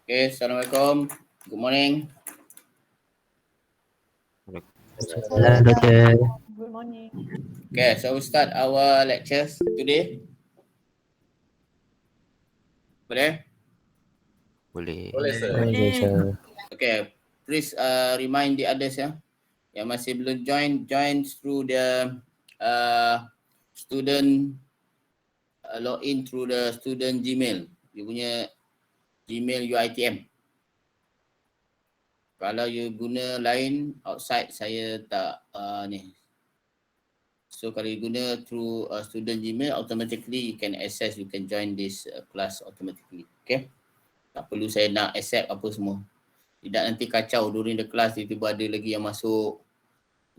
Okay, Assalamualaikum. Good morning. Hello, doctor. Good morning. Okay, so we start our lectures today. Boleh? Boleh. Boleh, sir. Boleh, sir. Okay, please remind the others ya. Yang masih belum join through the student login through the student Gmail. Dia punya Gmail UiTM. Kalau you guna lain outside saya tak ni. So kalau you guna through student Gmail, automatically you can access, you can join this class automatically. Okay. Tak perlu saya nak accept apa semua. Tidak nanti kacau during the class, tiba-tiba ada lagi yang masuk.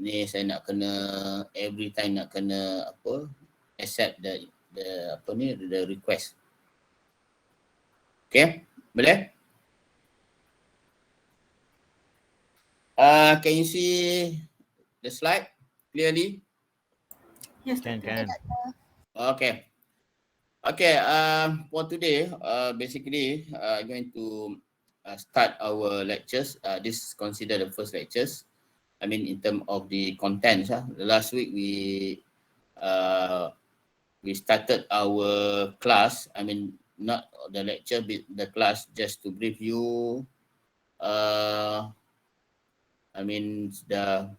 Ni saya nak kena every time nak kena apa accept the apa ni the request. Okay, boleh? Can you see the slide clearly? Yes, Can. Okay. Okay, for today, basically, going to start our lectures. This is considered the first lectures. I mean, in terms of the contents. Last week we started our class. I mean, not the lecture, but the class, just to brief you. I mean, the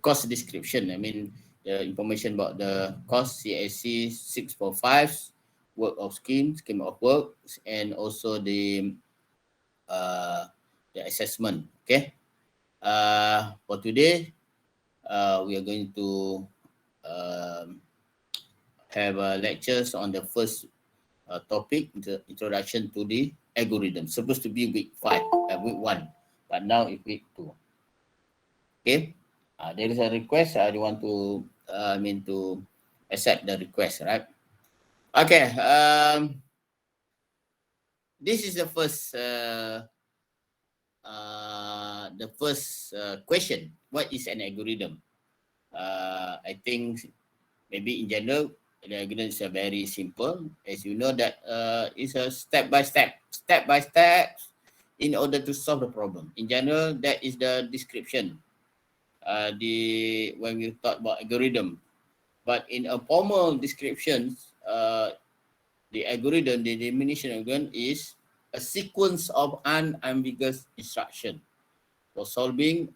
course description. I mean, the information about the course CSC 645, work of scheme of work, and also the assessment. Okay. For today, we are going to have lectures on the first topic, the introduction to the algorithm. Supposed to be week 1, but now it's week 2. Okay. There is a request. I want to to accept the request, right? Okay. This is the first question. What is an algorithm? I think maybe in general, the algorithm is very simple. As you know that it's a step by step in order to solve the problem. In general, that is the description. When we talk about algorithm, but in a formal description, the algorithm, the definition algorithm is a sequence of unambiguous instruction for solving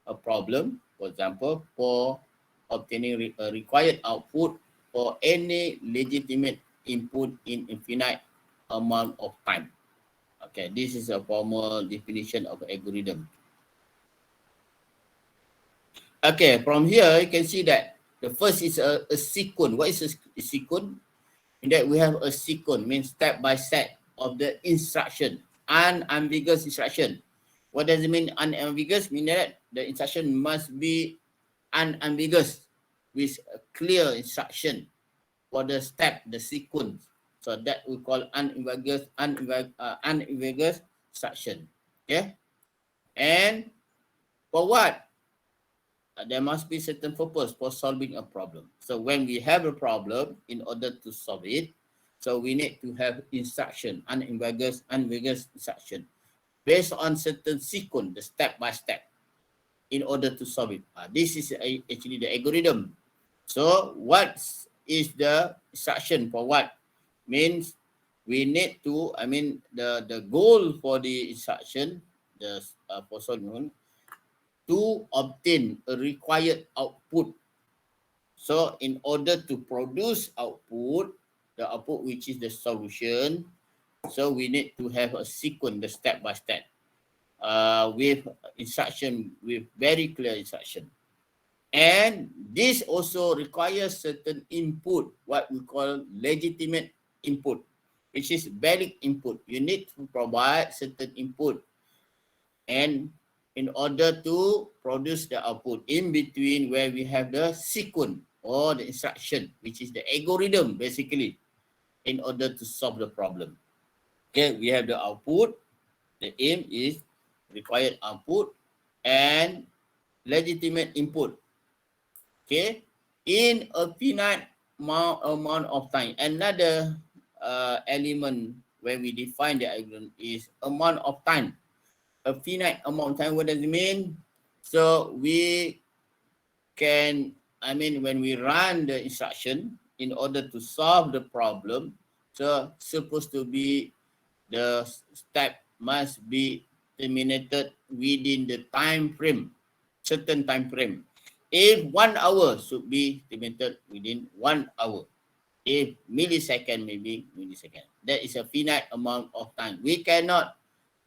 a problem. For example, for obtaining a required output for any legitimate input in infinite amount of time. Okay, this is a formal definition of algorithm. Okay, from here you can see that the first is a sequence. What is a sequence? In that we have a sequence, means step by step of the instruction, unambiguous instruction. What does it mean unambiguous? Mean that the instruction must be unambiguous with a clear instruction for the step, the sequence. So that we call unambiguous instruction. Okay, and for what? There must be certain purpose for solving a problem. So when we have a problem, in order to solve it, so we need to have instruction, unambiguous instruction, based on certain sequence, the step by step, in order to solve it. This is actually the algorithm. So what is the instruction for what? Means we need to, the goal for the instruction, the for solving, to obtain a required output. So in order to produce output, the output which is the solution, so we need to have a sequence, the step by step, with instruction, with very clear instruction. And this also requires certain input, what we call legitimate input, which is valid input. You need to provide certain input, and in order to produce the output, in between where we have the sequence or the instruction, which is the algorithm basically, in order to solve the problem. Okay, we have the output, the aim is required output and legitimate input. Okay, in a finite amount of time. Another element when we define the algorithm is amount of time. A finite amount of time, what does it mean? So we can, when we run the instruction in order to solve the problem, so supposed to be the step must be terminated within the time frame, certain time frame. If 1 hour should be terminated within 1 hour. If millisecond, maybe millisecond. That is a finite amount of time. We cannot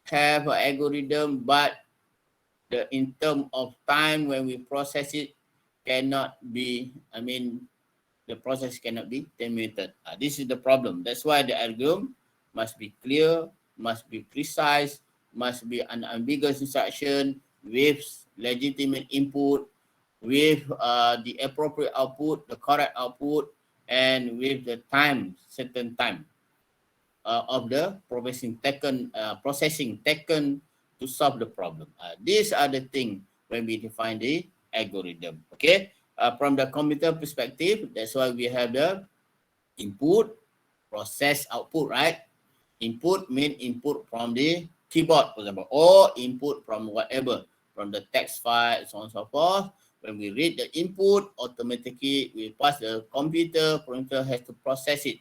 have an algorithm, but in term of time when we process it cannot be, the process cannot be terminated. This is the problem. That's why the algorithm must be clear, must be precise, must be an ambiguous instruction with legitimate input, with the appropriate output, the correct output, and with the time, certain time of the processing taken to solve the problem. These are the things when we define the algorithm. Okay, from the computer perspective, that's why we have the input, process, output, right? Input mean input from the keyboard, for example, or input from whatever, from the text file, so on and so forth. When we read the input, automatically we pass the computer has to process it.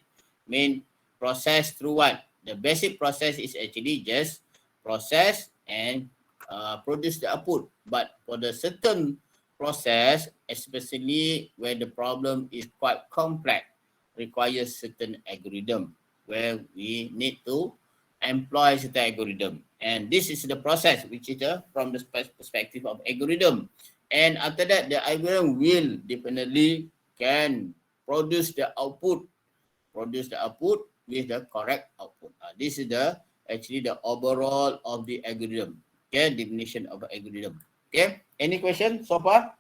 Process through what? The basic process is actually just process and produce the output. But for the certain process, especially when the problem is quite complex, requires certain algorithm where we need to employ certain algorithm. And this is the process, which is from the perspective of algorithm. And after that, the algorithm will definitely can produce the output with the correct output. This is actually the overall of the algorithm. Okay, definition of the algorithm. Okay, any question so far?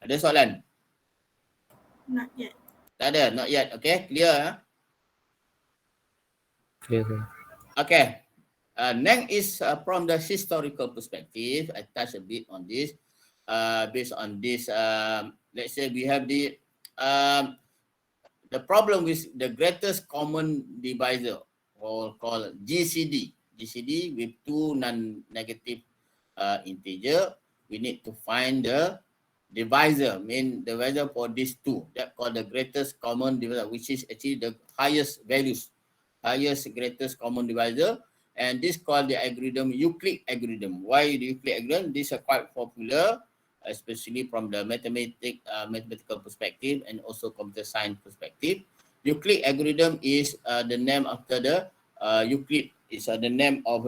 Ada soalan? Not yet. Tak ada, not yet. Okay, clear? Clear, sir. Okay. Next is from the historical perspective. I touch a bit on this. Based on this, let's say we have the problem with the greatest common divisor, or called GCD. GCD with two non-negative integer. We need to find the divisor, divisor for these two. That called the greatest common divisor, which is actually the highest values, greatest common divisor. And this called the algorithm Euclid algorithm. Why the Euclid algorithm? These are quite popular, especially from the mathematical perspective and also computer science perspective. Euclid algorithm is the name after the Euclid. It's the name of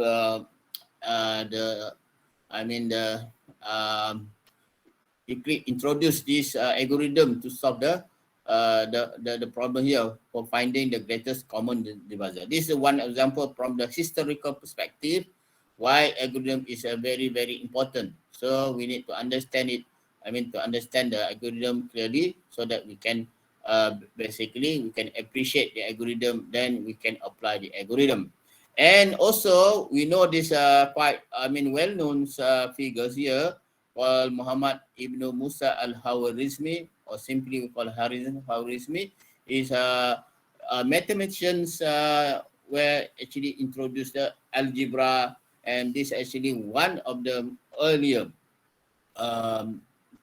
Euclid introduced this algorithm to solve the problem here for finding the greatest common divisor. This is one example from the historical perspective why algorithm is very, very important. So we need to understand it. To understand the algorithm clearly so that we can basically we can appreciate the algorithm, then we can apply the algorithm. And also we know this quite well-known figures here called Muhammad Ibn Musa al-Khwarizmi, or simply we call Khwarizmi, is a mathematicians where actually introduced the algebra, and this actually one of the earlier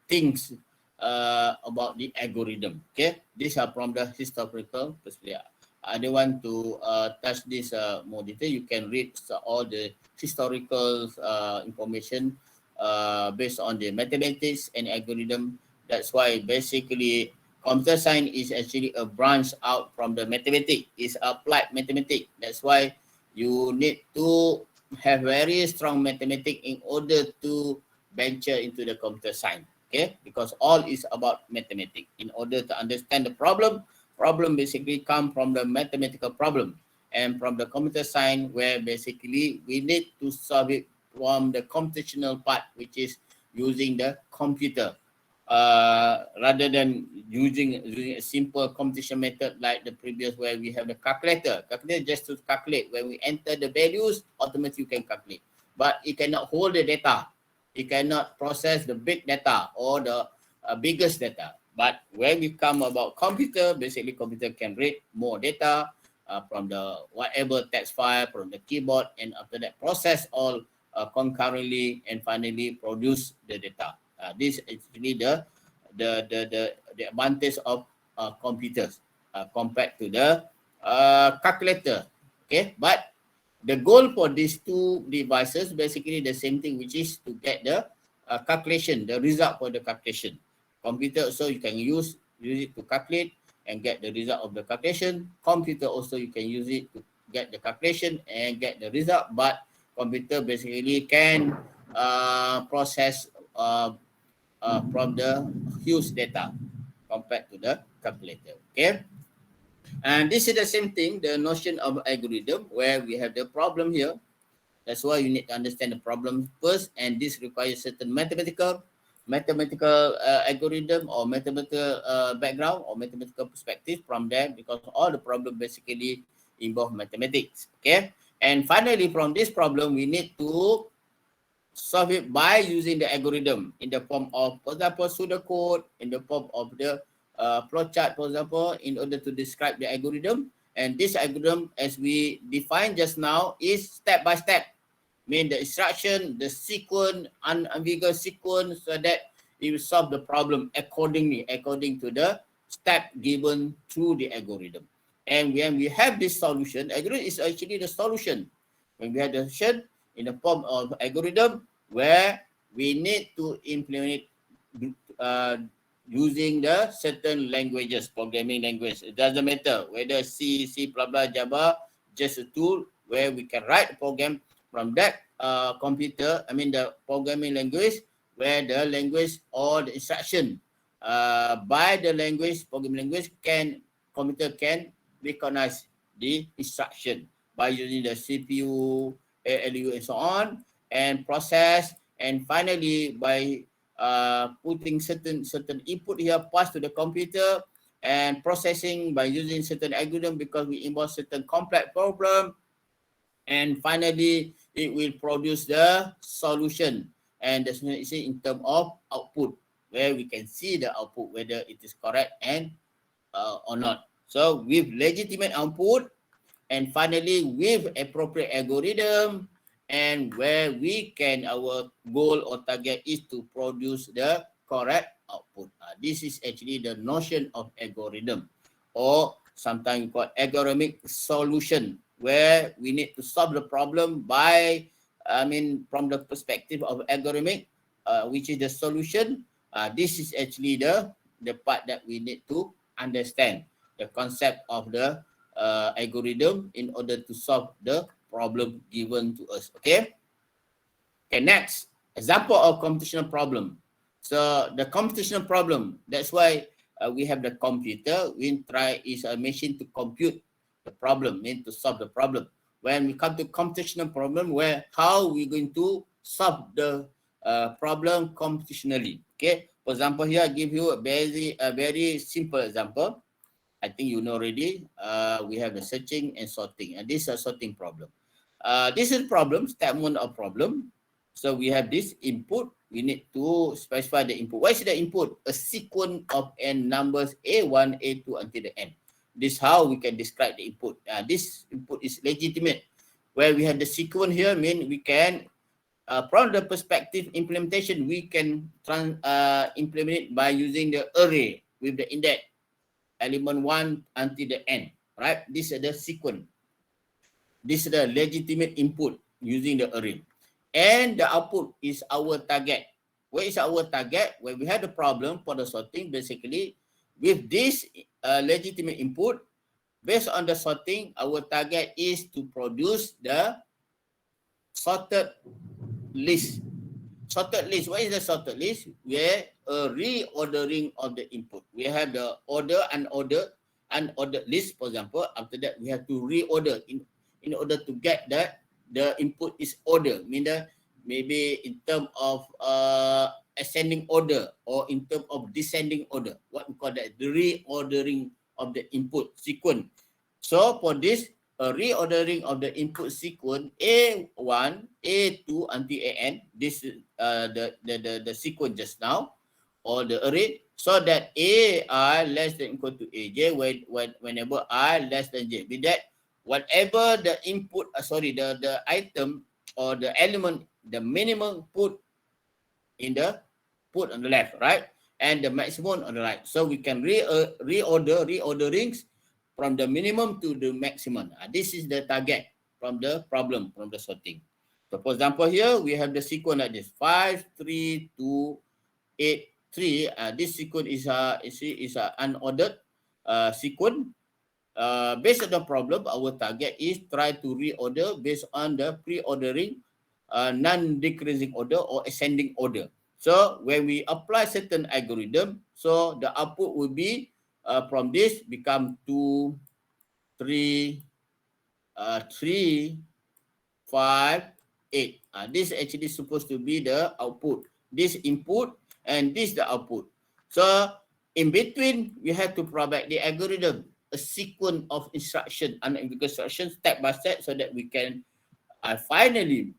things about the algorithm. Okay, these are from the historical perspective. I don't want to touch this more detail. You can read all the historical information based on the mathematics and algorithm. That's why basically computer science is actually a branch out from the mathematics. It's applied mathematics. That's why you need to have very strong mathematics in order to venture into the computer science. Okay, because all is about mathematics. In order to understand the problem basically come from the mathematical problem, and from the computer science where basically we need to solve it from the computational part, which is using the computer rather than using a simple computation method like the previous where we have the calculator. Calculator just to calculate. When we enter the values, automatically you can calculate. But it cannot hold the data. It cannot process the big data or the biggest data. But when we come about computer, basically computer can read more data, from the whatever text file from the keyboard, and after that process all concurrently and finally produce the data. This is really the advantage of computers compared to the calculator. Okay, but the goal for these two devices basically the same thing, which is to get the calculation, the result for the calculation. Computer also you can use it to calculate and get the result of the calculation. Computer also you can use it to get the calculation and get the result, but computer basically can process from the huge data compared to the calculator. Okay. And this is the same thing, the notion of algorithm, where we have the problem here. That's why you need to understand the problem first, and this requires certain mathematical algorithm or mathematical background or mathematical perspective from there, because all the problem basically involve mathematics. Okay, and finally from this problem we need to solve it by using the algorithm in the form of, for example, pseudocode, in the form of the flowchart, for example, in order to describe the algorithm. And this algorithm, as we defined just now, is step by step. Mean the instruction, the sequence, unambiguous sequence, so that it will solve the problem accordingly, according to the step given through the algorithm. And when we have this solution, algorithm is actually the solution. When we have the solution in the form of algorithm, where we need to implement it using the certain languages, programming language. It doesn't matter whether C, C++, Java, just a tool where we can write a program from that computer, the programming language, where the language or the instruction by the language, programming language, computer can recognize the instruction by using the CPU, ALU, and so on, and process, and finally by putting certain input here, pass to the computer, and processing by using certain algorithm, because we involve certain complex problem, and finally it will produce the solution. And that's what it is in terms of output, where we can see the output whether it is correct and or not. So with legitimate output, and finally with appropriate algorithm, and where we can, our goal or target is to produce the correct output. This is actually the notion of algorithm, or sometimes called algorithmic solution, where we need to solve the problem by, from the perspective of algorithmic, which is the solution. This is actually the part that we need to understand, the concept of the algorithm in order to solve the problem given to us. Okay, next example of computational problem. So the computational problem, that's why we have the computer. We try is a machine to compute the problem, to solve the problem. When we come to computational problem, where how we going to solve the problem computationally. Okay, for example, here I give you a very simple example. I think you know already. We have the searching and sorting, and this is a sorting problem. This is problem, statement of problem. So we have this input. We need to specify the input. What is the input? A sequence of n numbers A1, A2 until the n. This is how we can describe the input. This input is legitimate. Where we have the sequence here, we can, from the perspective implementation, we can implement it by using the array with the index element 1 until the n, right? This is the sequence. This is the legitimate input using the array. And the output is our target. Where is our target? When we have the problem for the sorting, basically, with this legitimate input, based on the sorting, our target is to produce the sorted list. Sorted list. What is the sorted list? Where a reordering of the input. We have the unordered list, for example. After that, we have to reorder in order to get that the input is order, maybe in terms of ascending order or in terms of descending order. What we call that, the reordering of the input sequence. So for this reordering of the input sequence, A1, A2 until AN, this is the sequence just now, or the array, so that AI less than equal to AJ whenever I less than J. With that, whatever the input, the item or the element, the minimum put on the left, right? And the maximum on the right. So we can reorderings from the minimum to the maximum. This is the target from the problem, from the sorting. So for example, here we have the sequence like this: 5, 3, 2, 8, 3. This sequence is a unordered sequence. Based on the problem, our target is try to reorder based on the pre-ordering non-decreasing order or ascending order. So when we apply certain algorithm, so the output will be from this become 2, 3, 3, 5, 8. This actually supposed to be the output. This input and this the output. So in between, we have to provide the algorithm, a sequence of instruction, unambiguous instructions step by step, so that we can finally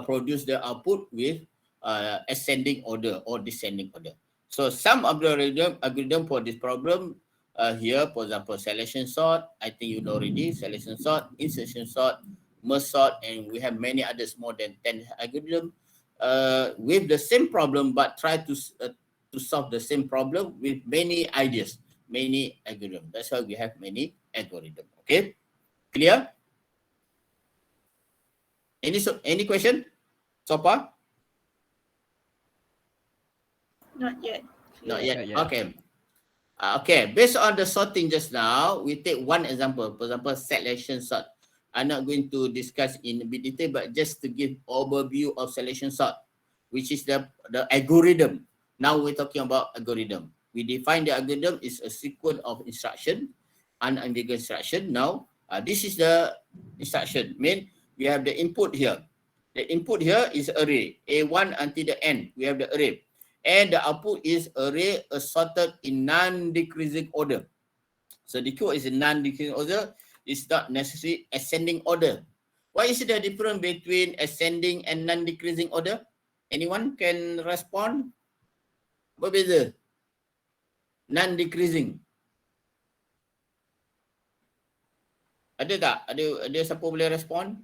produce the output with ascending order or descending order. So some of the algorithm for this problem here, for example, selection sort, I think you know already, selection sort, insertion sort, merge sort, and we have many others, more than 10 algorithms with the same problem, but try to solve the same problem with many ideas, many algorithms. That's why we have many algorithms. Okay, clear? Any question so far? Not yet. Not yet. Not yet. Okay. Okay. Based on the sorting just now, we take one example. For example, selection sort. I'm not going to discuss in a bit detail, but just to give overview of selection sort, which is the algorithm. Now we're talking about algorithm. We define the algorithm is a sequence of instruction, unambiguous instruction. Now, this is the instruction. We have the input here. The input here is array, A1 until the N. We have the array. And the output is array assorted in non-decreasing order. So the code is a non-decreasing order. It's not necessarily ascending order. What is the difference between ascending and non-decreasing order? Anyone can respond? What is the non-decreasing? Ada tak? Ada siapa boleh respond?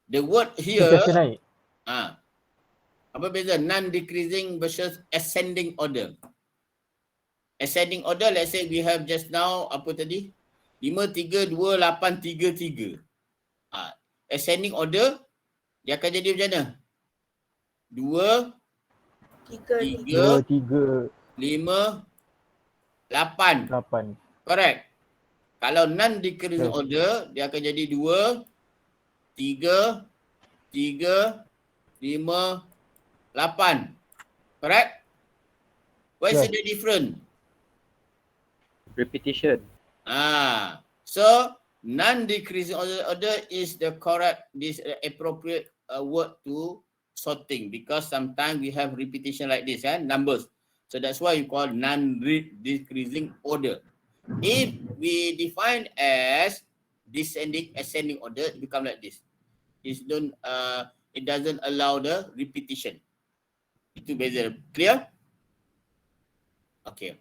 The word here, Tingkatan naik. apa beza non-decreasing versus ascending order? Ascending order, let's say we have just now, apa tadi? 5, 3, 2, 8, 3, 3. Ascending order, dia akan jadi macam mana? 2, 3, 2, 3, 5, 8. 8. Correct. Kalau non-decreasing Yes. order, dia akan jadi 2, 3, 3, 5, 8. Correct? What is Yes. the difference? Repetition. So non-decreasing order is the correct, this appropriate word to sorting, because sometimes we have repetition like this, numbers. So that's why you call non-decreasing order. If we define as descending, ascending order, it become like this. It doesn't allow the repetition. Itu beza. Clear? Okay.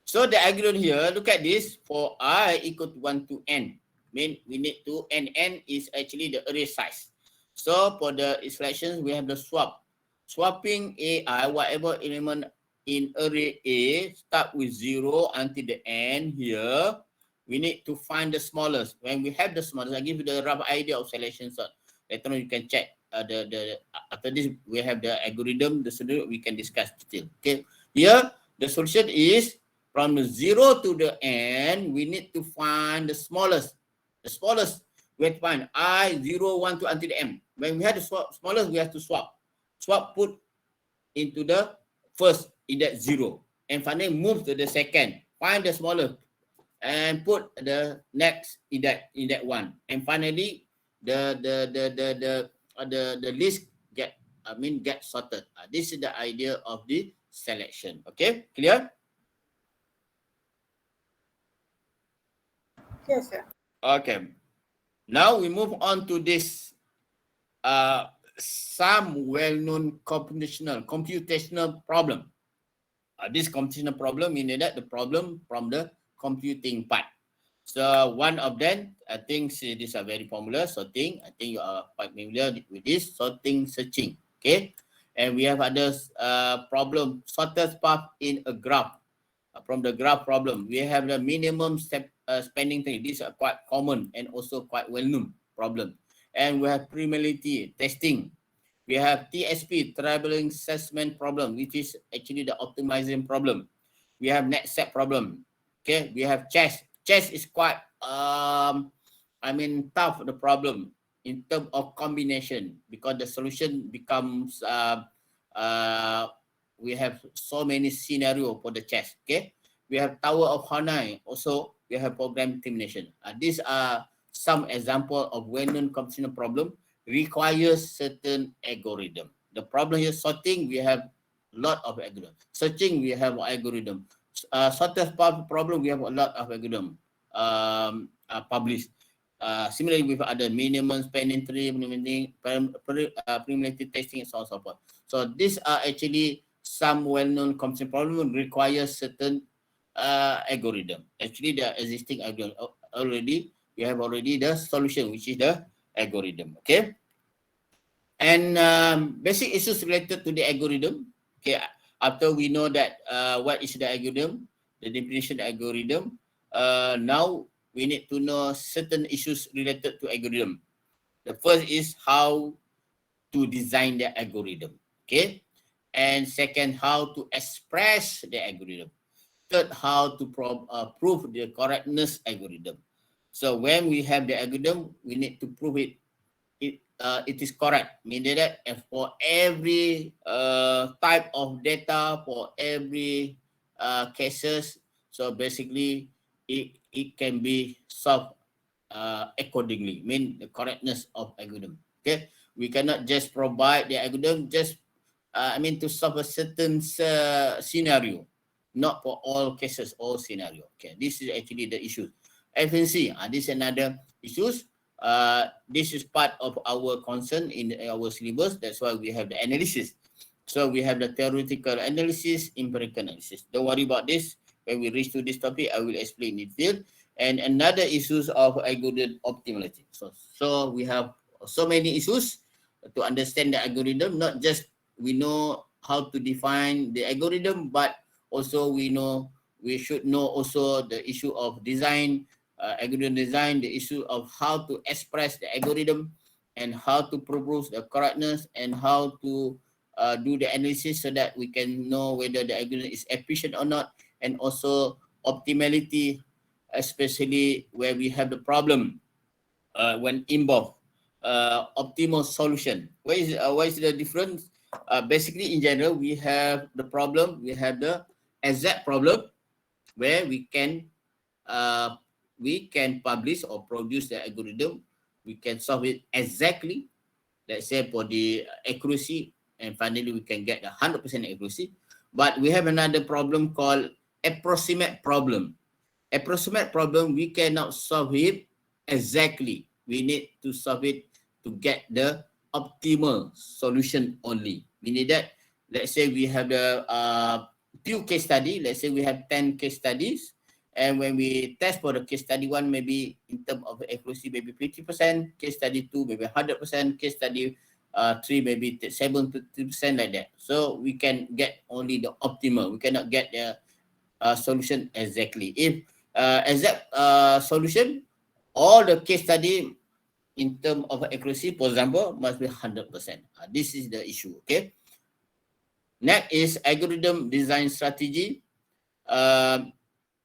So the algorithm here, look at this. For I equal to 1 to n, mean we need to, and n is actually the array size. So for the instructions, we have the swap. Swapping AI, whatever element in array A, start with 0 until the n here. We need to find the smallest. When we have the smallest, I give you the rough idea of selection sort. Later on you can check. After this, we have the algorithm, the solution we can discuss still. Okay. Here, the solution is from 0 to the n, we need to find the smallest. The smallest, we have to find I, 0, 1, 2 until the m. When we have the smallest, we have to swap. Swap put into the first index 0. And finally move to the second. Find the smallest. And put the next index 1. And finally, the list get sorted. This is the idea of the selection. Okay, clear? Yes, sir. Okay. Now we move on to this some well-known computational problem. This computational problem meaning that the problem from the computing part. So one of them, I think these are very popular. Sorting, I think you are quite familiar with this. Sorting, searching. Okay, and we have others problem shortest path in a graph. From the graph problem, we have the minimum step spending thing. These are quite common and also quite well known problem. And we have primality testing. We have TSP, traveling salesman problem, which is actually the optimizing problem. We have net set problem. Okay, we have chess. Chess is quite tough the problem in terms of combination, because the solution becomes we have so many scenario for the chess. Okay, we have Tower of Hanoi. Also, we have program termination. These are some example of well-known computational problem requires certain algorithm. The problem here, sorting, we have lot of algorithm. Searching, we have algorithm. Shortest path problem, we have a lot of algorithm published. Similarly with other minimum spending tree, preliminary testing, and so on and so forth. So these are actually some well-known computational problem requires certain algorithm. Actually, the existing algorithm already, we have already the solution, which is the algorithm. Okay, and basic issues related to the algorithm. Okay, after we know that what is the algorithm, the definition of algorithm, now we need to know certain issues related to algorithm. The first is how to design the algorithm. Okay, and second, how to express the algorithm. Third, how to prove the correctness algorithm. So when we have the algorithm, we need to prove it it is correct, meaning that for every type of data, for every cases, so basically it can be solved accordingly, mean the correctness of algorithm. Okay, we cannot just provide the algorithm just to solve a certain scenario, not for all cases, all scenario. Okay, this is actually the issue. Efficiency, this is another issues. This is part of our concern in our syllabus. That's why we have the analysis. So we have the theoretical analysis, empirical analysis. Don't worry about this. When we reach to this topic, I will explain in detail. And another issues of algorithm optimality. So we have so many issues to understand the algorithm. Not just we know how to define the algorithm, but also we should know also the issue of design, algorithm design, the issue of how to express the algorithm and how to propose the correctness and how to do the analysis so that we can know whether the algorithm is efficient or not, and also optimality, especially where we have the problem when involved optimal solution. What is the difference? Basically, in general, we have the problem, we have the exact problem where we can publish or produce the algorithm. We can solve it exactly, let's say for the accuracy, and finally we can get 100% accuracy. But we have another problem called approximate problem. Approximate problem, we cannot solve it exactly. We need to solve it to get the optimal solution only. Meaning that, let's say we have the few case study. Let's say we have 10 case studies. And when we test for the case study 1, maybe in terms of accuracy, maybe 50%, case study 2, maybe 100%, case study 3, maybe 70% like that. So we can get only the optimal. We cannot get the solution exactly. If exact solution, all the case study in terms of accuracy, for example, must be 100%. This is the issue, okay? Next is algorithm design strategy.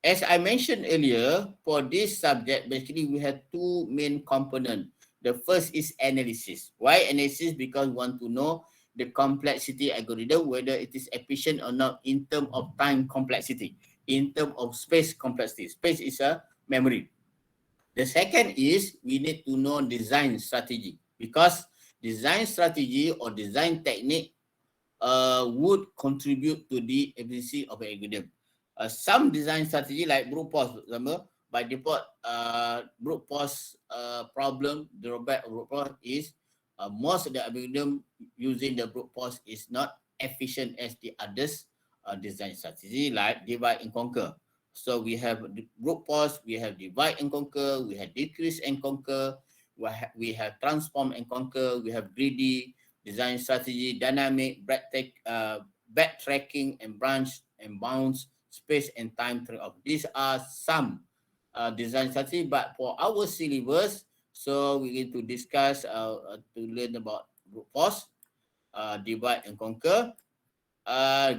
As I mentioned earlier, for this subject, basically we have two main components. The first is analysis. Why analysis? Because we want to know the complexity algorithm, whether it is efficient or not in terms of time complexity, in terms of space complexity. Space is a memory. The second is we need to know design strategy, because design strategy or design technique would contribute to the efficiency of an algorithm. Some design strategy like brute force, for example, by default, brute force problem, the drawback of brute force is most of the algorithm using the brute force is not efficient as the others design strategy like divide and conquer. So we have brute force, we have divide and conquer, we have decrease and conquer, we have transform and conquer, we have greedy, design strategy, dynamic, backtracking and branch and bounce, space and time trade-off. These are some design strategy, but for our syllabus, so we need to discuss to learn about brute force, divide and conquer,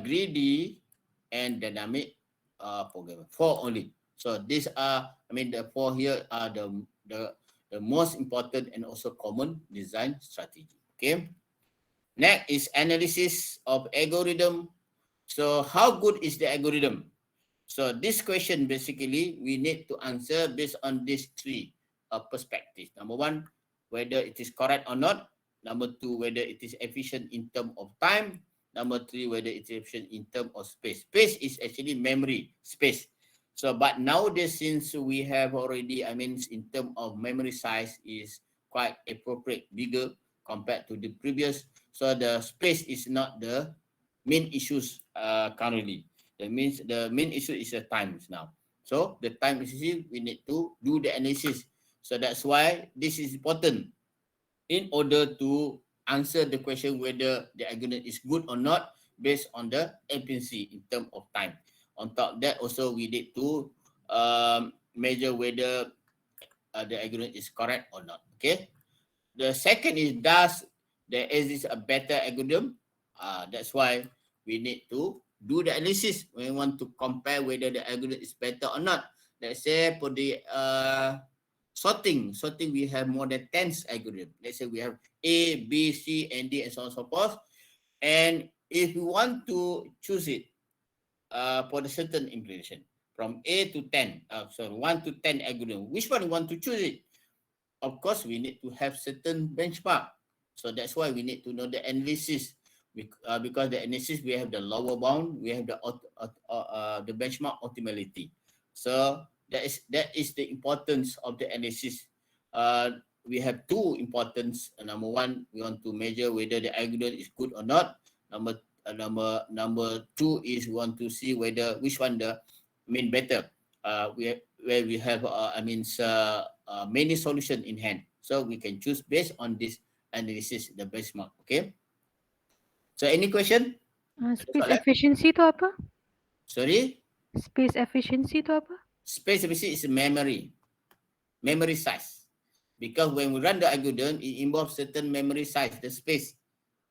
greedy, and dynamic programming. 4 only. So these are, the 4 here are the most important and also common design strategy. Okay. Next is analysis of algorithm. So how good is the algorithm? So this question basically we need to answer based on these 3 perspectives. Number 1, whether it is correct or not. Number 2, whether it is efficient in terms of time. Number 3, whether it is efficient in terms of space. Space is actually memory space. So but nowadays, since we have already, in terms of memory size is quite appropriate, bigger compared to the previous. So the space is not the main issues currently. That means the main issue is the times now. So the time issue, we need to do the analysis. So that's why this is important in order to answer the question whether the algorithm is good or not based on the efficiency in terms of time. On top of that, also we need to measure whether the algorithm is correct or not. Okay. The second is, does there exist a better algorithm? That's why we need to do the analysis when we want to compare whether the algorithm is better or not. Let's say for the sorting we have more than 10 algorithms. Let's say we have A, B, C, and D, and so on and so forth. And if we want to choose it for the certain implementation from A to 10, 1 to 10 algorithm, which one we want to choose it? Of course, we need to have certain benchmark. So that's why we need to know the analysis. Because the analysis, we have the lower bound, we have the benchmark optimality. So that is the importance of the analysis. We have 2 importance. Number 1, we want to measure whether the algorithm is good or not. Number 2 is we want to see whether which one better. Where we have many solution in hand, so we can choose based on this analysis, the benchmark. Okay. So any question? Space efficiency tu apa? Sorry? Space efficiency tu apa? Space efficiency is memory size. Because when we run the algorithm, it involves certain memory size, the space,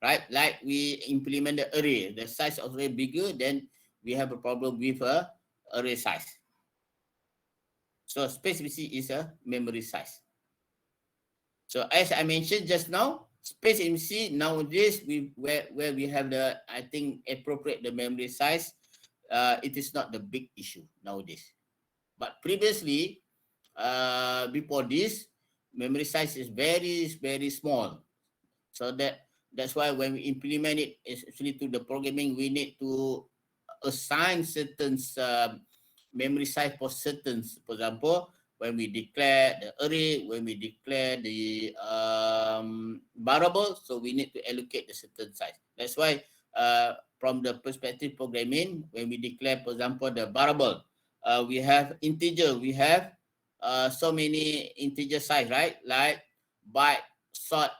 right? Like we implement the array, the size of array bigger, then we have a problem with array size. So space efficiency is a memory size. So as I mentioned just now, space efficiency nowadays where we have the appropriate the memory size, it is not the big issue nowadays. But previously, before this, memory size is very, very small. So that's why when we implement it, especially to the programming, we need to assign certain memory size for certain. For example, when we declare the array, when we declare the variable, so we need to allocate the certain size. That's why from the perspective programming, when we declare, for example, the variable, we have integer, we have so many integer size, right? Like byte, short,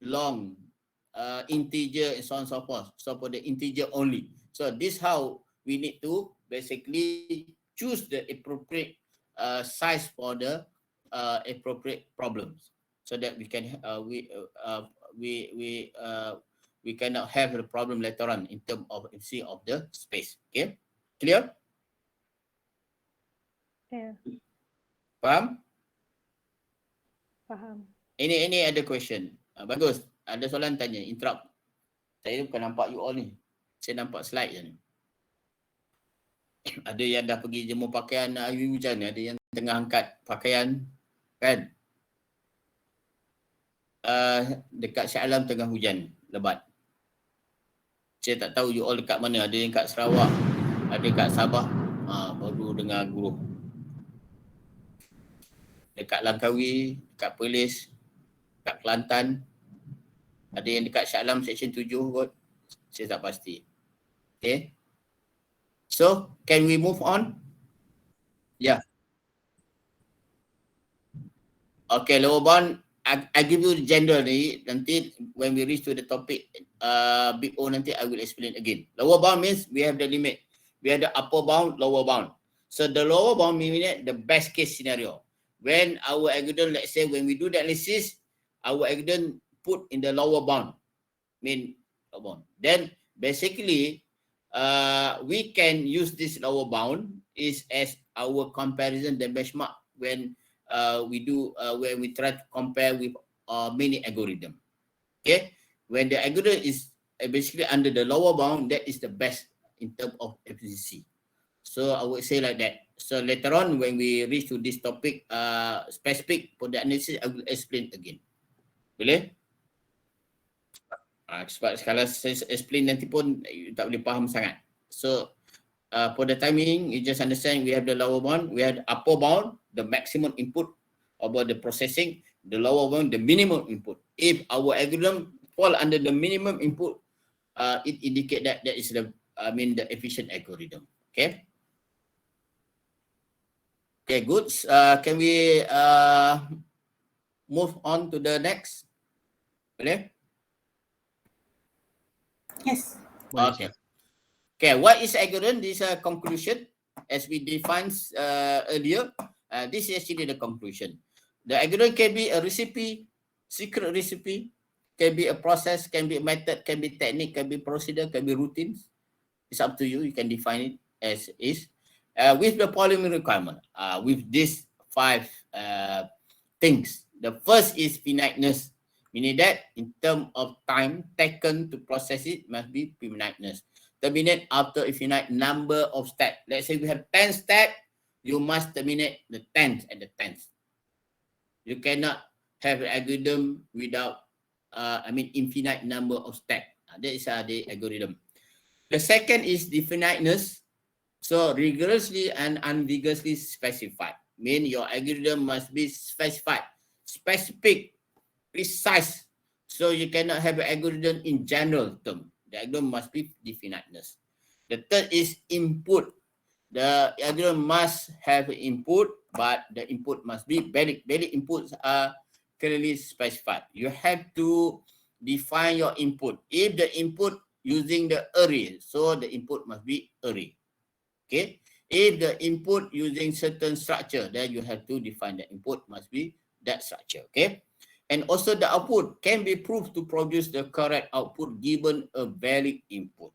long, integer, and so on and so forth. So for the integer only. So this how we need to basically choose the appropriate size for the appropriate problems, so that we can we cannot have the problem later on in terms of efficiency of the space. Okay, clear? Yeah. Faham? Faham. Any other question? Bagus. Ada soalan tanya, interrupt. Saya bukan nampak you all ni. Saya nampak slide je ni. Ada yang dah pergi jemur pakaian hari hujan, ada yang tengah angkat pakaian, kan? Dekat Shah Alam tengah hujan lebat. Saya tak tahu you all dekat mana. Ada yang kat Sarawak, ada kat Sabah. Baru dengar guru. Dekat Langkawi, dekat Perlis, dekat Kelantan. Ada yang dekat Shah Alam Seksyen 7 kot. Saya tak pasti. Okay. So, can we move on? Yeah. Okay, lower bound. I give you the general ni. Nanti when we reach to the topic big O nanti I will explain again. Lower bound means we have the limit. We have the upper bound, lower bound. So the lower bound means the best case scenario. When our algorithm, let's say when we do the analysis, our algorithm put in the lower bound. Lower bound. Then basically we can use this lower bound is as our comparison the benchmark when when we try to compare with many algorithm. Okay, when the algorithm is basically under the lower bound, that is the best in terms of efficiency. So I would say like that. So later on when we reach to this topic specific for the analysis, I will explain again. Boleh? Sebab kalau saya explain nanti pun tak boleh faham sangat. So for the timing, you just understand we have the lower bound, we have the upper bound, the maximum input about the processing, the lower bound, the minimum input. If our algorithm fall under the minimum input, it indicate that that is the efficient algorithm. Okay. Okay, good. Can we move on to the next? Boleh? Yes. Okay. Okay, what is algorithm? This is a conclusion as we defined earlier. This is actually the conclusion. The algorithm can be a recipe, secret recipe, can be a process, can be a method, can be technique, can be procedure, can be routines. It's up to you. You can define it as is. With the following requirement, with these 5 things. The first is finiteness, meaning that in terms of time taken to process it must be finiteness. Terminate after a finite number of steps. Let's say we have 10 steps, you must terminate the 10th and the 10th. You cannot have an algorithm without infinite number of steps. That is the algorithm. The second is definiteness. So rigorously and unambiguously specified. Mean your algorithm must be specified, specific, precise. So you cannot have an algorithm in general term. The algorithm must be definiteness. The third is input. The algorithm must have input, but the input must be valid. Valid inputs are clearly specified. You have to define your input. If the input using the array, so the input must be array. Okay. If the input using certain structure, then you have to define the input must be that structure. Okay. And also the output can be proved to produce the correct output given a valid input.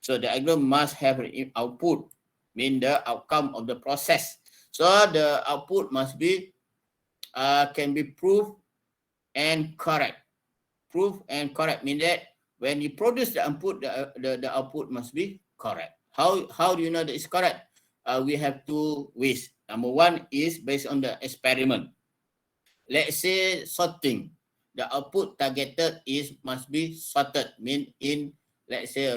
So the algorithm must have an output, mean the outcome of the process. So the output must be can be proved and correct. Proof and correct mean that when you produce the input, the output must be correct. How do you know that it's correct? We have 2 ways. Number 1 is based on the experiment. Let's say sorting. The output targeted must be sorted, mean in let's say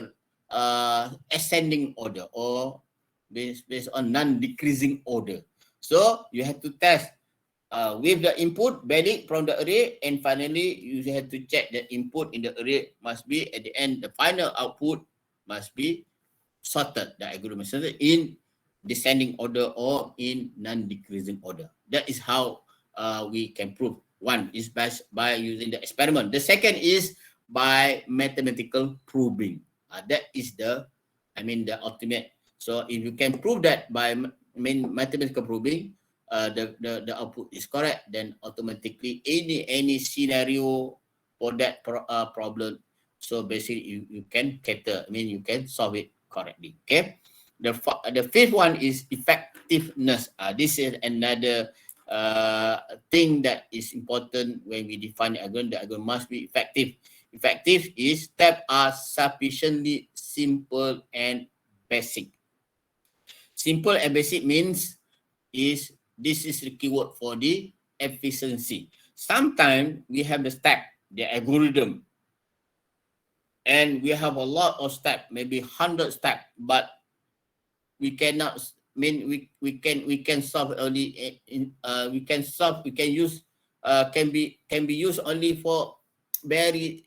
ascending order or based on non-decreasing order. So you have to test with the input valid from the array, and finally you have to check the input in the array must be at the end, the final output must be sorted, the algorithm sorted in descending order or in non-decreasing order. That is how we can prove. One is by using the experiment. The second is by mathematical proving. That is the ultimate. So if you can prove that by mathematical proving, the output is correct, then automatically any scenario for that problem, so basically you can cater, you can solve it correctly. Okay. The fifth one is effectiveness. This is another thing that is important when we define the algorithm. The algorithm must be effective. Effective is steps are sufficiently simple and basic. Simple and basic means this is the keyword for the efficiency. Sometimes we have the step, the algorithm, and we have a lot of steps, maybe 100 steps, but we cannot we can solve only we can be used only for very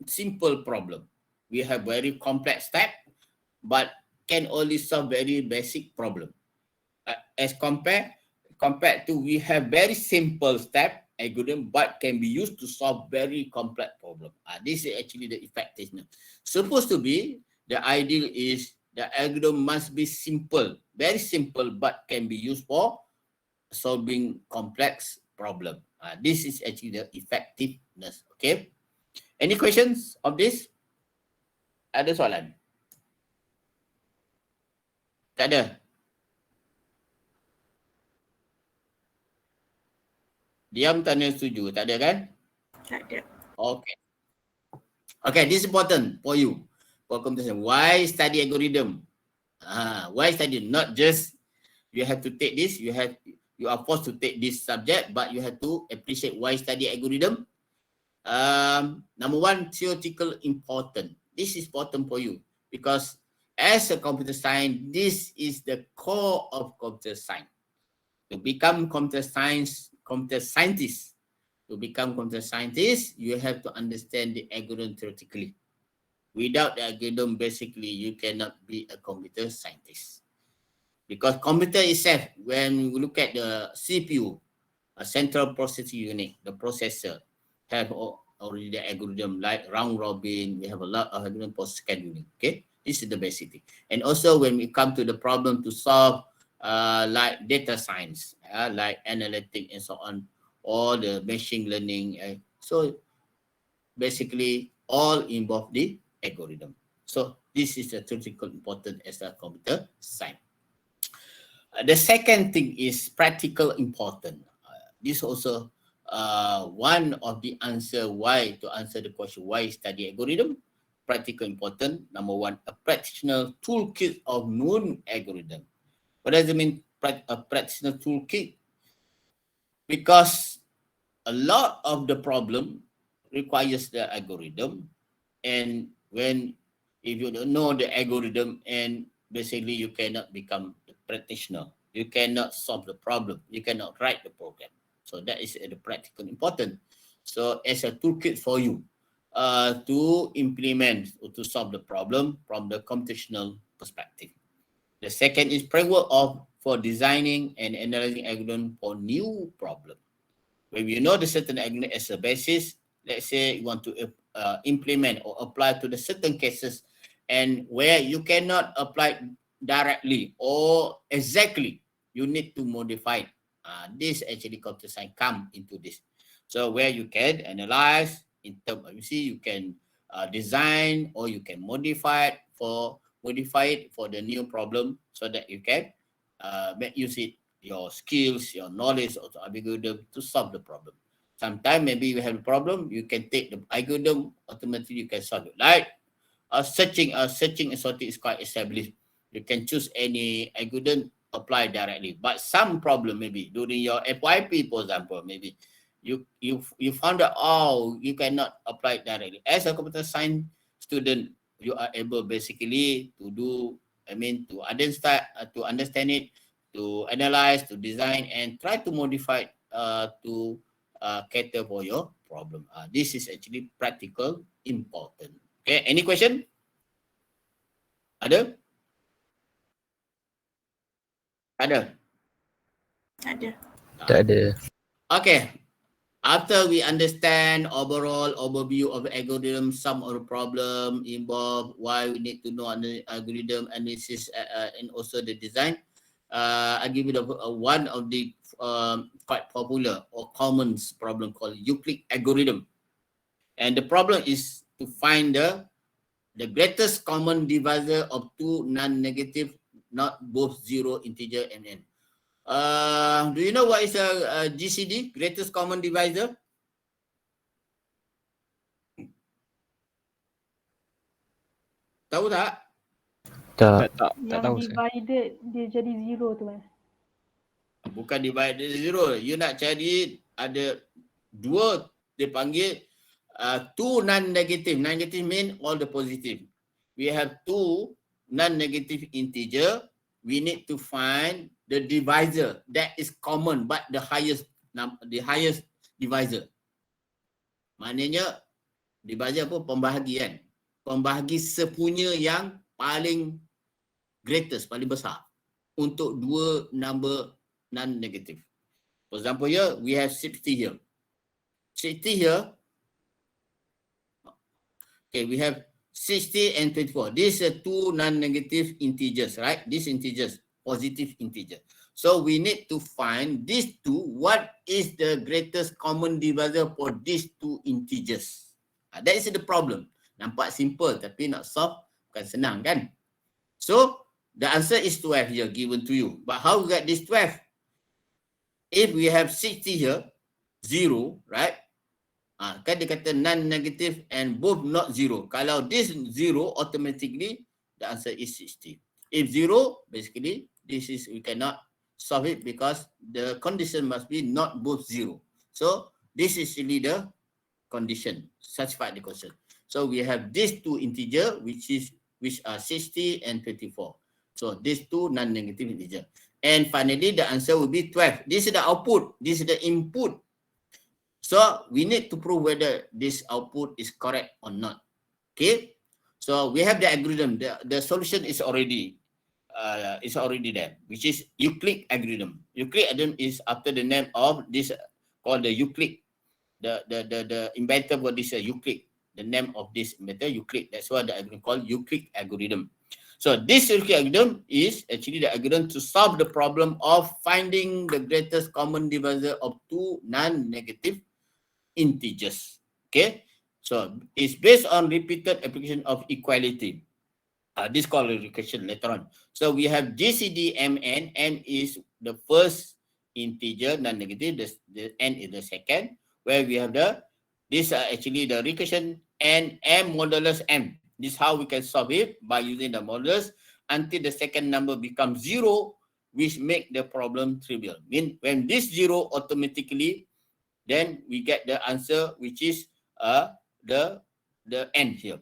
simple problem. We have very complex step, but can only solve very basic problem. as compared to we have very simple step algorithm but can be used to solve very complex problem. This is actually the effectiveness. Supposed to be the ideal is the algorithm must be simple, very simple, but can be used for solving complex problem. This is actually the effectiveness. Okay. Any questions of this? Ada soalan? Tak ada. Diam tanda setuju. Tak ada kan? Tak ada. Okay. Okay, this is important for you. For competition. Why study algorithm? Why study? Not just you have to take this, you are forced to take this subject, but you have to appreciate why study algorithm. Number one, theoretical important. This is important for you because as a computer science, this is the core of computer science. To become computer scientist, to become computer scientist, you have to understand the algorithm theoretically. Without the algorithm, basically, you cannot be a computer scientist. Because computer itself, when we look at the CPU, a central processing unit, the processor, have already the algorithm like round robin. We have a lot of algorithm for scheduling. Okay, this is the basic thing. And also when we come to the problem to solve, like data science, like analytics and so on, or the machine learning. So basically all involve the algorithm. So this is the theoretical important as a computer science. The second thing is practical important. This also one of the answer why to answer the question why study algorithm. Practical important. Number one, a practitioner toolkit of known algorithm. What does it mean? A practitioner toolkit? Because a lot of the problem requires the algorithm, and if you don't know the algorithm, and basically you cannot become the practitioner. You cannot solve the problem. You cannot write the program. So that is the practical important. So as a toolkit for you to implement or to solve the problem from the computational perspective. The second is framework for designing and analyzing algorithm for new problem. When you know the certain algorithm as a basis, let's say you want to implement or apply to the certain cases, and where you cannot apply directly or exactly, you need to modify. This actually computer science come into this. So where you can analyze in terms of, you can design or you can modify it for the new problem so that you can use it, your skills, your knowledge of the algorithm to solve the problem. Sometimes maybe you have a problem, you can take the algorithm, automatically you can solve it. Like searching sorting is quite established. You can choose any algorithm, apply directly. But some problem maybe during your FYP, for example, maybe you found out, you cannot apply it directly. As a computer science student, you are able basically to do, to understand it, to analyze, to design, and try to modify it to cater for your problem. This is actually practical important. Okay, any question? Ada? Ada? Ada. Tak ada. Okay. After we understand overall overview of algorithm, some of the problem involved, why we need to know algorithm analysis and also the design, I give you one of the quite popular or common problem called Euclid algorithm. And the problem is to find the greatest common divisor of two non-negative, not both zero, integer, and n. Do you know what is a GCD, greatest common divisor? Tahu tak? Tak. Tak Yang tahu saya. divided dia jadi zero tu kan. Bukan divided zero. You nak cari ada dua, dia panggil two non-negative. Negative mean all the positive. We have two non-negative integer. We need to find the divisor that is common but the highest divisor. Maknanya divisor apa? Pembahagi kan? Pembahagi sepunya yang paling greatest, paling besar. untuk dua number non-negative. For example, here we have 60 here. 60 here. Okay, we have 60 and 24. These are two non-negative integers, right? These integers, positive integer. So we need to find these two. What is the greatest common divisor for these two integers? That is the problem. Nampak simple tapi nak solve bukan senang kan? So the answer is 12 here given to you. But how we get this 12? If we have 60 here, 0, right? Kan dia kata non-negative and both not 0. Kalau this 0, automatically the answer is 60. If 0, basically this is, we cannot solve it because the condition must be not both 0. So this is really the condition, satisfy the condition. So we have these two integer which are 60 and 24. So these two non-negative integer. And finally the answer will be 12. This is the output, this is the input. So we need to prove whether this output is correct or not. Okay. So we have the algorithm. The solution is already there, which is Euclid algorithm. Euclid algorithm is after the name of this called the Euclid. The inventor for this Euclid. The name of this inventor Euclid. That's why the algorithm called Euclid algorithm. So this Euclid algorithm is actually the algorithm to solve the problem of finding the greatest common divisor of two non-negative integers. Okay, so it's based on repeated application of equality. This called recursion later on. So we have GCD Mn. M is the first integer non-negative. The n is the second. Where we have this actually the recursion and m modulus m. This is how we can solve it by using the modulus until the second number becomes 0, which make the problem trivial. Mean when this 0 automatically, then we get the answer which is the n here.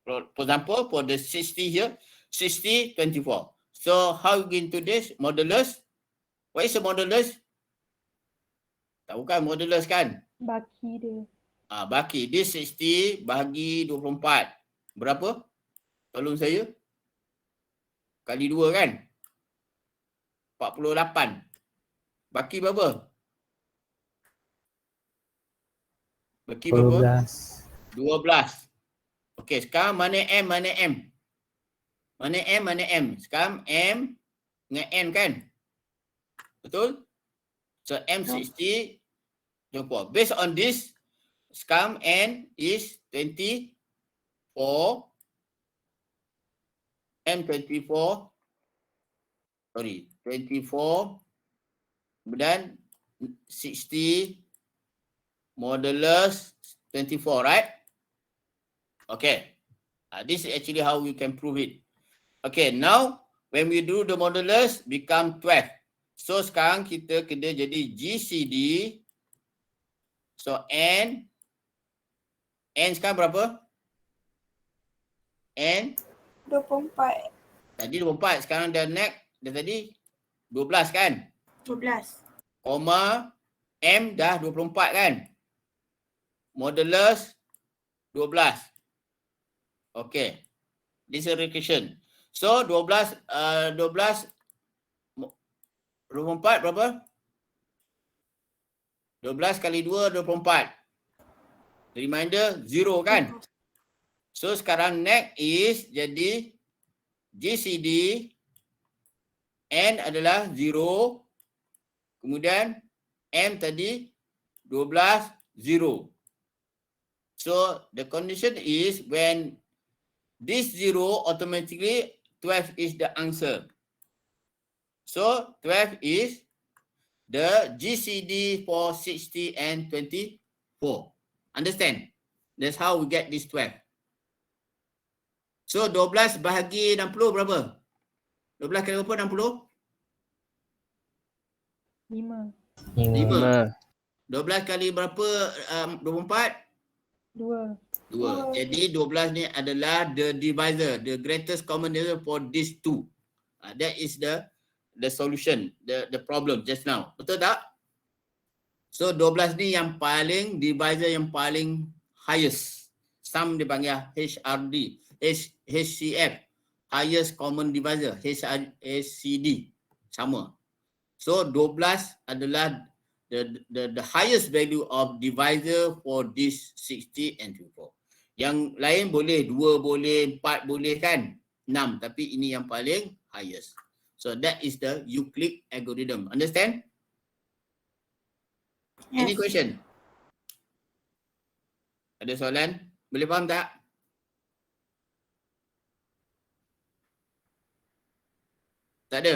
For example, for the 60 here, 60, 24. So how we get into this modulus? What is the modulus? Tahu kan modulus kan? Baki dia. Baki. This 60 bahagi 24. Berapa? Tolong saya. Kali 2 kan? 48. Baki berapa? Baki berapa? 12. Okey, sekarang mana M, mana M? Mana M, mana M? Sekarang M dengan N kan? Betul? So M60, 24. Based on this, sekarang N is 24. M24. Sorry, 24. Kemudian 60 modulus 24, right? Okay. This is actually how we can prove it. Okay, now when we do the modulus become 12. So sekarang kita kena jadi GCD. So N sekarang berapa? N 24. tadi 24, sekarang dah tadi 12 kan? 12. Koma M dah 24 kan? Modulus 12. Okay. This is a recursion. So 24 berapa? 12 kali 2 24. Reminder 0 kan? So sekarang next is jadi GCD N adalah 0. Kemudian M tadi 12 0. So the condition is when this 0 automatically 12 is the answer. So 12 is the GCD for 60 and 24. Understand? That's how we get this 12. So 12 bahagi 60 berapa? 12 kali berapa 60? 5. 5. 12 kali berapa 24? 2. 2. Jadi 12 ni adalah the divisor, the greatest common divisor for these two. That is the solution, the problem just now. Betul tak? So 12 ni yang paling divisor yang paling highest. Some dipanggil HCF, highest common divisor, HCD. sama. So 12 adalah the highest value of divisor for this 60 and 24. Yang lain boleh 2 boleh, 4 boleh kan? 6, tapi ini yang paling highest. So that is the Euclid algorithm. Understand? Any Yes. question? Ada soalan? Boleh faham tak? Tak ada?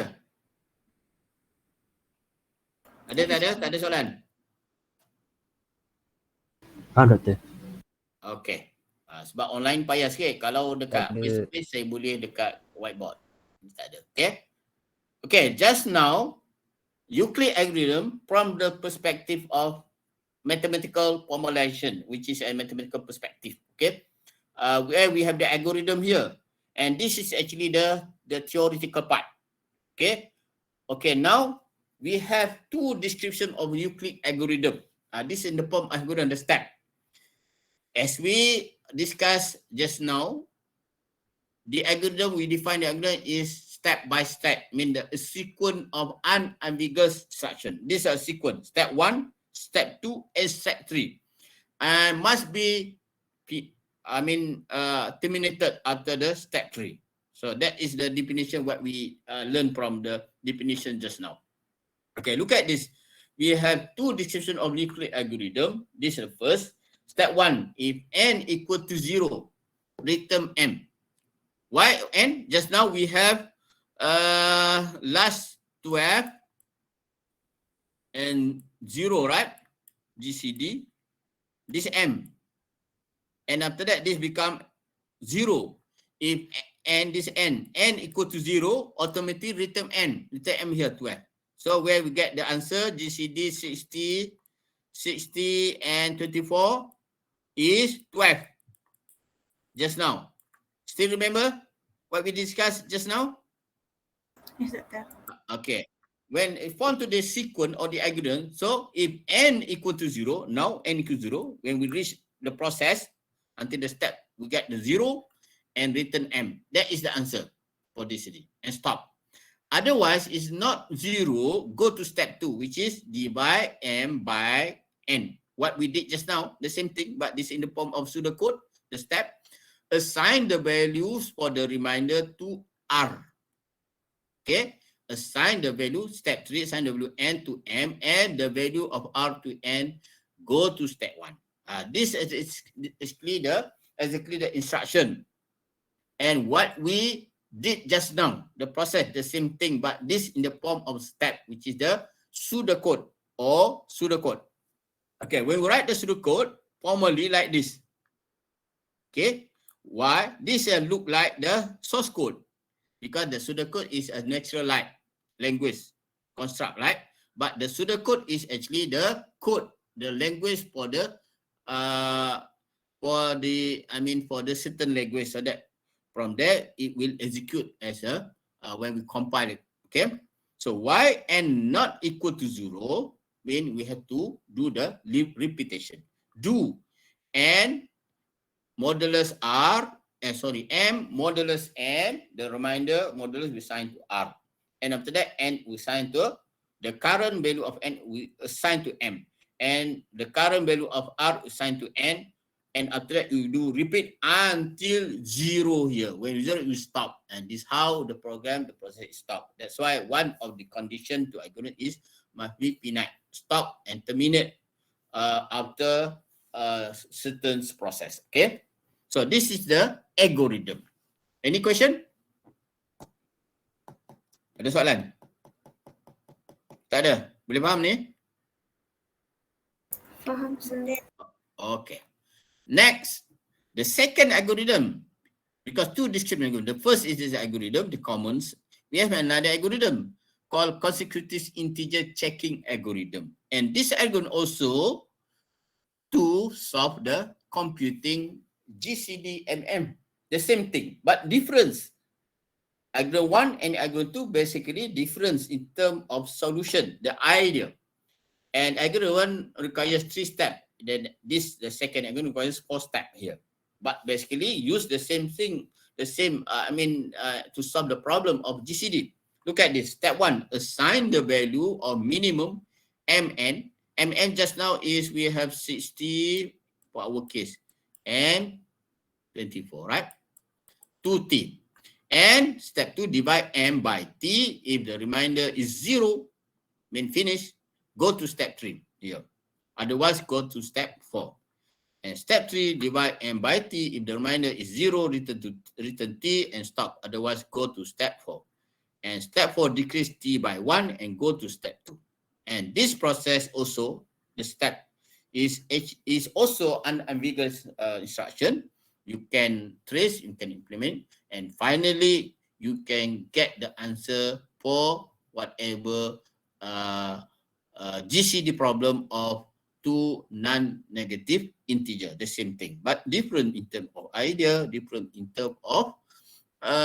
Ada tak ada? Tak ada soalan? Doktor. Okay. Sebab online payah sikit. Kalau dekat Tak ada. face-to-face saya boleh dekat whiteboard. Tak ada. Okay. Okay, just now Euclid algorithm from the perspective of mathematical formulation, which is a mathematical perspective. Okay. Where we have the algorithm here. And this is actually the theoretical part. Okay. Okay, now we have two description of Euclid algorithm. This is in the form algorithm, the step. As we discussed just now, the algorithm, we define the algorithm is step by step, mean a sequence of unambiguous instruction. This is a sequence. Step 1, step 2, and step 3. And must be, terminated after the step 3. So that is the definition what we learned from the definition just now. Okay, look at this. We have two description of Euclid algorithm. This is the first. Step 1, if n equal to 0, return m. Why n? Just now we have last 12 and 0, right? GCD. This m. And after that, this become 0. If n, this n equal to 0, automatically return n. Return m here, 12. So where we get the answer, GCD 60, and 24 is 12. Just now. Still remember what we discussed just now? Yes, Doctor. Okay. When it form to the sequence or the algorithm, so if n equal to 0, now n equal to 0, when we reach the process, until the step, we get the 0 and return m. That is the answer for this and stop. Otherwise, it's not 0, go to step 2, which is divide m by n. What we did just now, the same thing, but this in the form of pseudocode, the step, assign the values for the remainder to R. Okay, assign the value, step 3, assign the value n to m, and the value of R to n, go to step 1. This is exactly the instruction. And what we did just now, the process, the same thing, but this in the form of step, which is the pseudocode or pseudocode. Okay, when we write the pseudocode, formally like this. Okay, why? This look like the source code because the pseudocode is a natural language construct, right? But the pseudocode is actually the code, the language for the certain language, so that from there it will execute as when we compile it. Okay, so why n not equal to 0 mean we have to do the repetition. Do n modulus r m modulus n, the remainder modulus we assign to r, and after that n we assign to the current value of n we assign to m, and the current value of r assigned to n, and after that you do repeat until 0 here. When 0 you stop, and this is how the process is stopped. That's why one of the condition to algorithm is must be finite, stop and terminate after certain process. Okay, so this is the algorithm. Any question? Ada soalan? Tak ada? Boleh faham ni? Faham sendiri. Okay. Next, the second algorithm, because two description algorithm. The first is the algorithm, the commons. We have another algorithm called consecutive integer checking algorithm. And this algorithm also to solve the computing GCD MM. The same thing, but difference. Algorithm 1 and algorithm 2 basically difference in terms of solution, the idea. And algorithm 1 requires 3 steps. Then this, the second algorithm requires 4 steps here. But basically use the same thing, the same, to solve the problem of GCD. Look at this. Step 1, assign the value of minimum mn. Mn just now is we have 60 for our case and 24, right? To t. And step 2, divide m by t. If the remainder is 0, mean finish, go to step 3 here. Otherwise, go to step 4. And step 3, divide m by t. If the remainder is 0, return t and stop. Otherwise, go to step 4. And step 4, decrease t by 1 and go to step 2. And this process also, the step is also an ambiguous instruction. You can trace, you can implement, and finally, you can get the answer for whatever GCD problem of two non-negative integer, the same thing, but different in terms of idea, different in terms of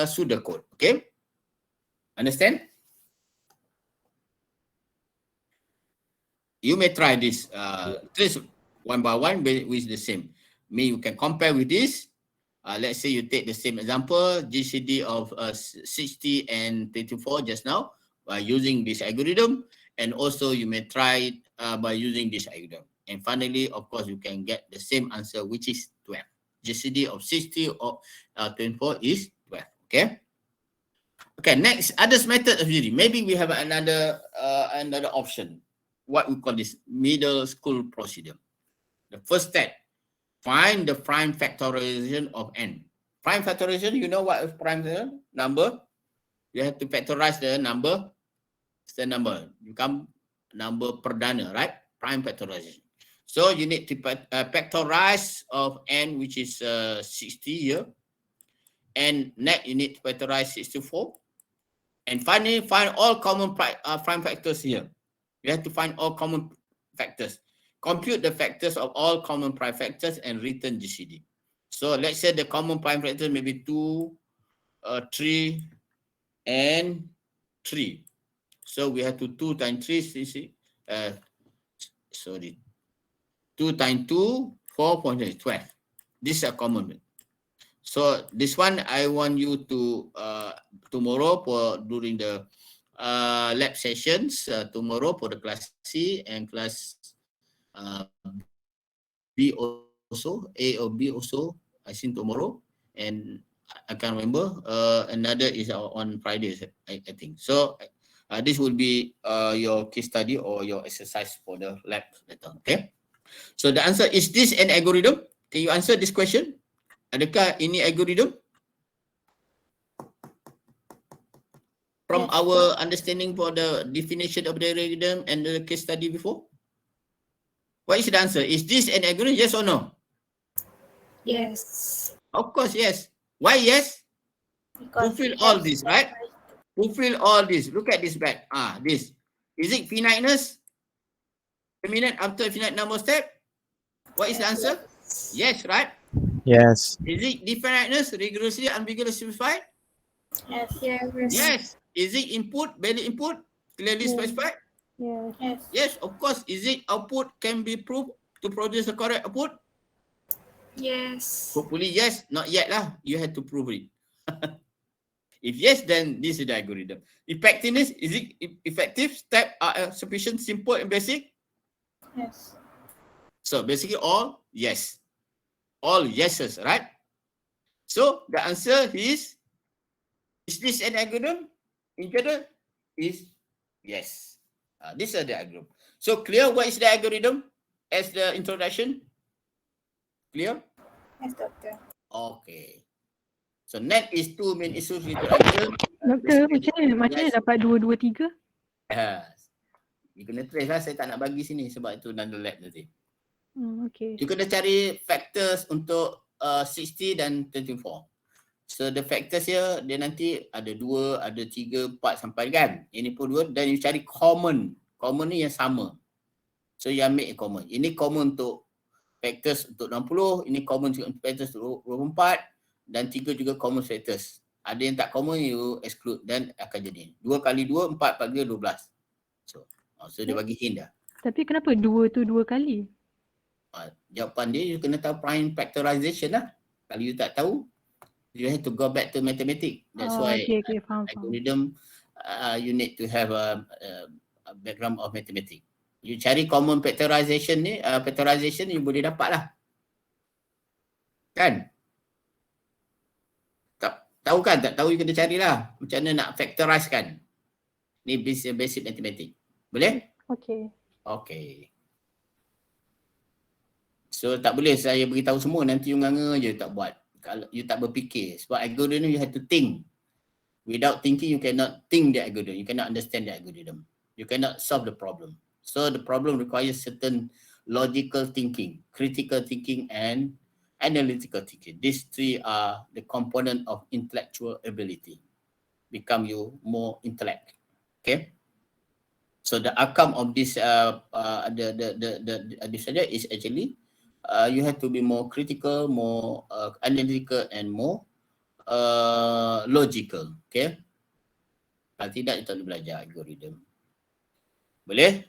pseudocode. Okay, understand? You may try this, trace one by one with the same. You can compare with this. Let's say you take the same example, GCD of 60 and 24 just now by using this algorithm, and also you may try it by using this algorithm. And finally, of course, you can get the same answer, which is 12. GCD of 60 or 24 is 12. Okay. Okay. Next, others method of GCD. Maybe we have another option. What we call this middle school procedure. The first step, find the prime factorization of n. Prime factorization, you know what is prime number? You have to factorize the number. It's the number. Become number perdana, right? Prime factorization. So you need to factorize of n, which is 60 here. And next, you need to factorize 64. And finally, find all common prime factors here. You have to find all common factors. Compute the factors of all common prime factors and return GCD. So let's say the common prime factors may be 2, 3, and 3. So we have to 2 times 3, 2 times 2, 4.12. This is a common. So this one, I want you to, tomorrow during the lab sessions, tomorrow for the class C and class B also, A or B also, I think tomorrow, and I can't remember. Another is on Friday, I think. So this will be your case study or your exercise for the lab later. Okay. So the answer is this an algorithm? Can you answer this question? Adakah ini algorithm? From our understanding for the definition of the algorithm and the case study before? What is the answer? Is this an algorithm? Yes or no? Yes. Of course, yes. Why yes? Because Fulfill all this, right? Fulfill all this. Look at this back. This. Is it finiteness? Determinate after finite number step? What is the answer? Yes, right? Yes. Is it definiteness, rigorously ambiguously specified? Yes. Yes. Yes. Is it input, valid input, clearly specified? Yes. Yes. Yes, of course. Is it output can be proved to produce a correct output? Yes. Hopefully yes. Not yet lah. You have to prove it. If yes, then this is the algorithm. Effectiveness, is it effective? Step are sufficient, simple, and basic? Yes. So basically all yes. All yeses, right? So the answer is this an algorithm? In general, is yes. This is the algorithm. So clear what is the algorithm as the introduction? Clear? Yes, doctor. Okay. So net is two main issues with the algorithm. Doktor, macam mana dapat 2, 2, 3? Yes. You kena trace lah. Saya tak nak bagi sini sebab itu dalam lab nanti. Okay. You kena cari factors untuk 60 dan 24. So the factors here, dia nanti ada 2, ada 3, 4 sampai kan. Ini pun 2 dan you cari common. Common ni yang sama. So you make a common. Ini common untuk factors untuk 60, ini common untuk factors untuk 24 dan 3 juga common factors. Ada yang tak common you exclude dan akan jadi 2 kali 2, 4 kali 12. So dia bagi hint dah. Tapi kenapa 2 tu 2 kali? Jawapan dia, you kena tahu prime factorization lah. Kalau you tak tahu, you have to go back to mathematics. That's why Okay, faham. algorithm you need to have a background of mathematics. You cari common factorization ni, factorization you boleh dapat lah. Kan? Tahu kan? Tak tahu you kena carilah. Macam mana nak factorize kan? Ni basic matematik. Boleh? Okay. Okay. So tak boleh saya beritahu semua, nanti you nganga je tak buat. Kalau you tak berfikir. Sebab algorithm you have to think. Without thinking you cannot think the algorithm. You cannot understand the algorithm. You cannot solve the problem. So the problem requires certain logical thinking, critical thinking and analytical thinking. These three are the component of intellectual ability. Become you more intellect. Okay? So the outcome of this this subject is actually you have to be more critical, more analytical and more logical. Okay? Kalau tidak, you tak boleh belajar algorithm. Boleh?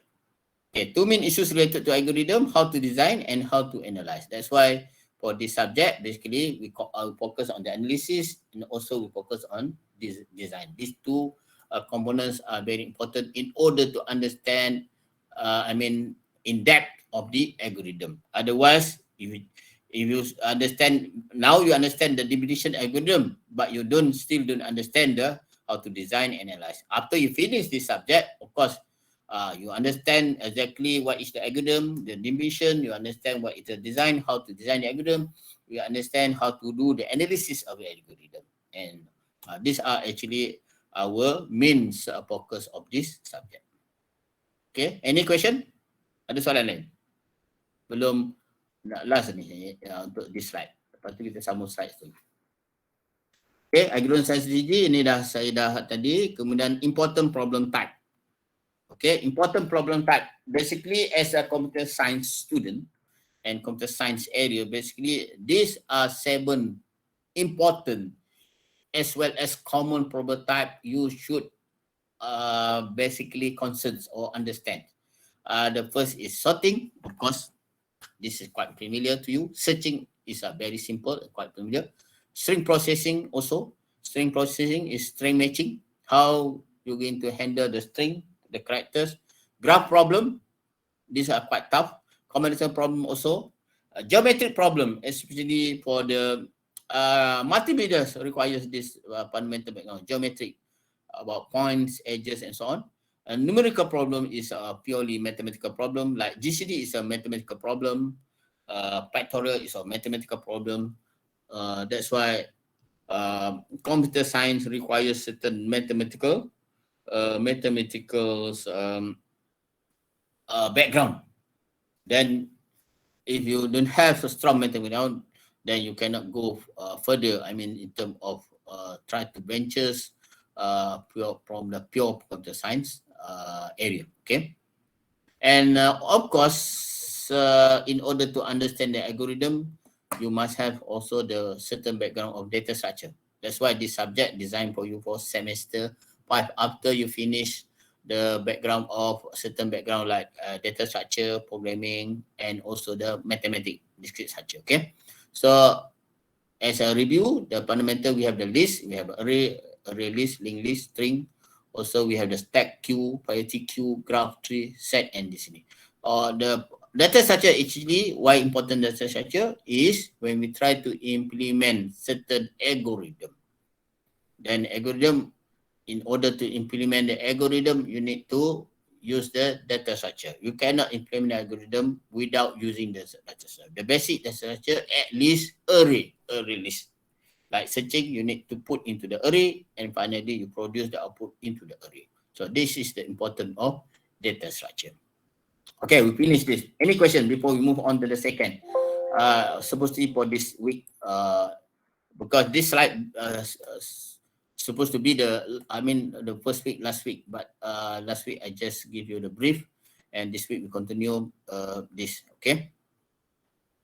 Okay, two main issues related to algorithm, how to design and how to analyze. That's why for this subject, basically, we focus on the analysis and also we focus on design. These two components are very important in order to understand, in depth of the algorithm. Otherwise, if you understand, now you understand the definition algorithm, but you still don't understand how to design and analyze. After you finish this subject, of course, you understand exactly what is the algorithm, the definition, you understand what is the design, how to design the algorithm, you understand how to do the analysis of the algorithm. And these are actually our main focus of this subject. Okay, any question? Ada soalan lain? Belum nak last ni untuk this slide. Lepas tu kita sambung slide tu. Okay, algorithm science strategy ini saya dah tadi. Kemudian important problem type. Okay, important problem type. Basically, as a computer science student and computer science area, basically, these are 7 important as well as common problem type you should basically concerns or understand. The first is sorting, of course, this is quite familiar to you. Searching is very simple, quite familiar. String processing also. String processing is string matching. How you're going to handle the string, the characters. Graph problem, these are quite tough. Combination problem also. Geometric problem, especially for the multimedia requires this fundamental background. Geometric, about points, edges and so on. A numerical problem is a purely mathematical problem, like GCD is a mathematical problem. Factorial is a mathematical problem. That's why computer science requires certain mathematical background. Then if you don't have a strong mathematical background, then you cannot go further. In terms of try to ventures from the pure computer science area. Okay, and of course, in order to understand the algorithm, you must have also the certain background of data structure. That's why this subject designed for you for semester 5 after you finish the background of certain background like data structure, programming, and also the mathematics, discrete structure. Okay, so as a review, the fundamental, we have the list, we have array list, linked list, string. Also, we have the stack queue, priority queue, graph tree, set, and descending. The data structure actually, why important data structure is when we try to implement certain algorithm. Then algorithm, in order to implement the algorithm, you need to use the data structure. You cannot implement the algorithm without using the data structure. The basic data structure, at least array list. Like searching, you need to put into the array, and finally you produce the output into the array. So this is the importance of data structure. Okay, we finish this. Any question before we move on to the second? Supposed to be for this week, because this slide supposed to be the first week, last week, but last week I just give you the brief, and this week we continue this. Okay.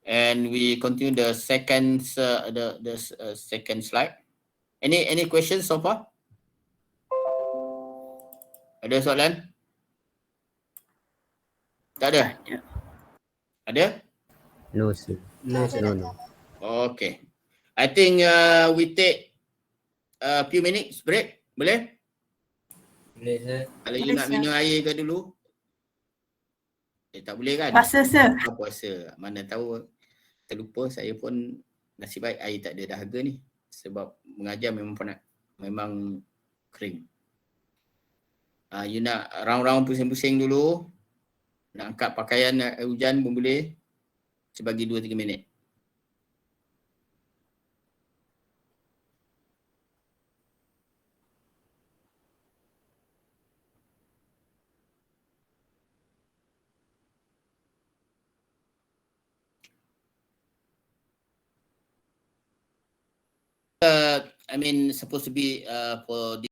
And we continue the second second slide. Any questions so far? Ada soalan? Tak ada? Ada? No, sir. No. Okay. I think we take a few minutes break. Boleh? Boleh sir. Kalau you Boleh, nak sir. minum air ke dulu? Tak boleh kan? Puasa, sir. Puasa. Mana tahu terlupa, saya pun nasib baik air tak ada dahaga ni. Sebab mengajar memang penat. Memang kering. You nak round-round pusing-pusing dulu. Nak angkat pakaian air hujan pun boleh. Sebagi 2-3 minit. I mean, supposed to be for